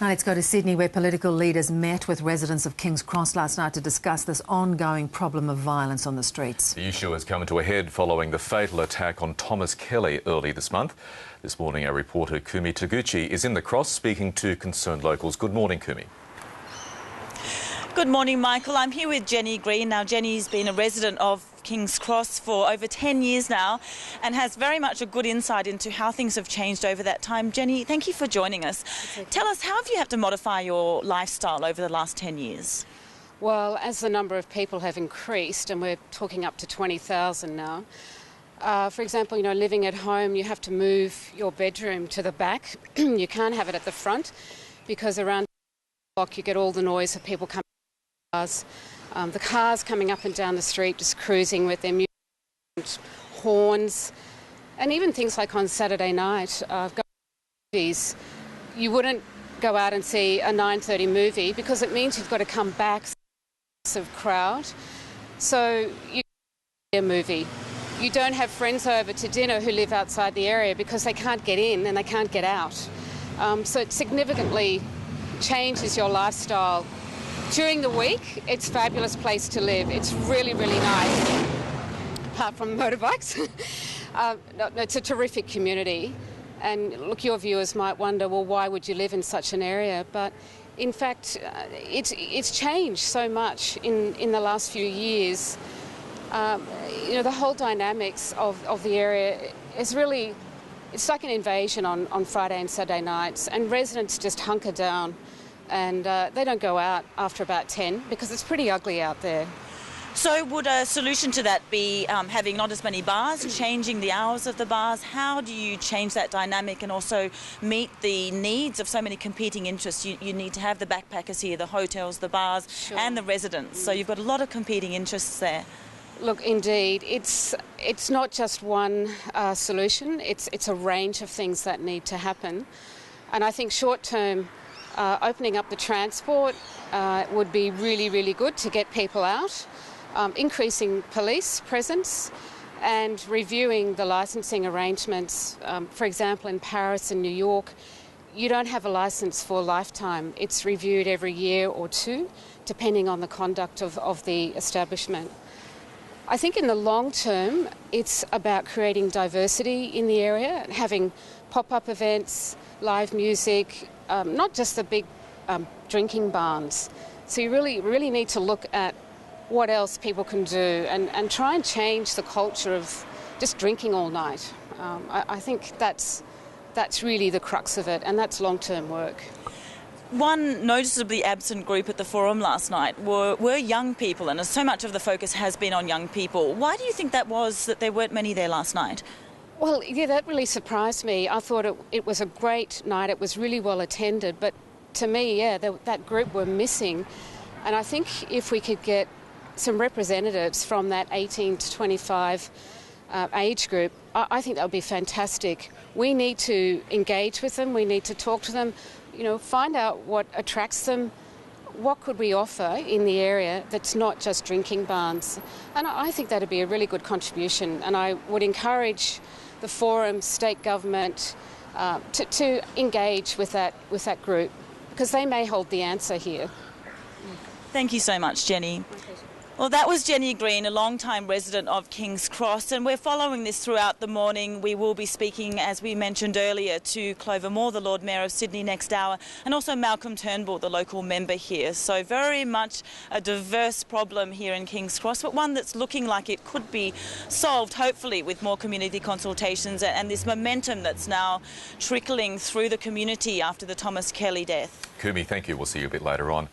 Now let's go to Sydney, where political leaders met with residents of King's Cross last night to discuss this ongoing problem of violence on the streets. The issue has come to a head following the fatal attack on Thomas Kelly early this month. This morning, our reporter Kumi Taguchi is in the Cross speaking to concerned locals. Good morning, Kumi. Good morning, Michael. I'm here with Jenny Green. Now, Jenny's been a resident of King's Cross for over 10 years now and has very much a good insight into how things have changed over that time. Jenny, thank you for joining us. Okay. Tell us, how have you had to modify your lifestyle over the last 10 years? Well, as the number of people have increased, and we're talking up to 20,000 now, for example, living at home, you have to move your bedroom to the back. You can't have it at the front because around the clock you get all the noise of people coming. The cars coming up and down the street just cruising with their music, horns, and even things like on Saturday night, movies. You wouldn't go out and see a 9:30 movie because it means you've got to come back, massive crowd. So you a movie. You don't have friends over to dinner who live outside the area because they can't get in and they can't get out. So it significantly changes your lifestyle. During the week, it's a fabulous place to live. It's really, really nice, apart from motorbikes. It's a terrific community. And look, your viewers might wonder, well, why would you live in such an area? But in fact, it's changed so much in the last few years. The whole dynamics of the area is really, it's like an invasion on Friday and Saturday nights, and residents just hunker down. And they don't go out after about 10 because it's pretty ugly out there. So would a solution to that be having not as many bars, changing the hours of the bars? How do you change that dynamic and also meet the needs of so many competing interests? You need to have the backpackers here, the hotels, the bars, sure, and the residents. So you've got a lot of competing interests there. Look, indeed, it's not just one solution. It's a range of things that need to happen. And I think short-term, opening up the transport would be really, really good to get people out, increasing police presence and reviewing the licensing arrangements. For example, in Paris and New York, you don't have a licence for a lifetime. It's reviewed every year or two, depending on the conduct of the establishment. I think in the long term, it's about creating diversity in the area, having pop-up events, live music, not just the big drinking barns. So you really need to look at what else people can do and try and change the culture of just drinking all night. I think that's really the crux of it, and that's long-term work. One noticeably absent group at the forum last night were young people, and so much of the focus has been on young people. Why do you think that was, that there weren't many there last night? Well, yeah, that really surprised me. I thought it was a great night. It was really well attended. But to me, yeah, that group were missing. And I think if we could get some representatives from that 18 to 25 age group, I think that would be fantastic. We need to engage with them. We need to talk to them, find out what attracts them. What could we offer in the area that's not just drinking barns? And I think that would be a really good contribution. And I would encourage the forum, state government, to engage with that group, because they may hold the answer here. Thank you so much, Jenny. Well, that was Jenny Green, a long-time resident of King's Cross, and we're following this throughout the morning. We will be speaking, as we mentioned earlier, to Clover Moore, the Lord Mayor of Sydney, next hour, and also Malcolm Turnbull, the local member here. So very much a diverse problem here in King's Cross, but one that's looking like it could be solved, hopefully, with more community consultations and this momentum that's now trickling through the community after the Thomas Kelly death. Kumi, thank you. We'll see you a bit later on.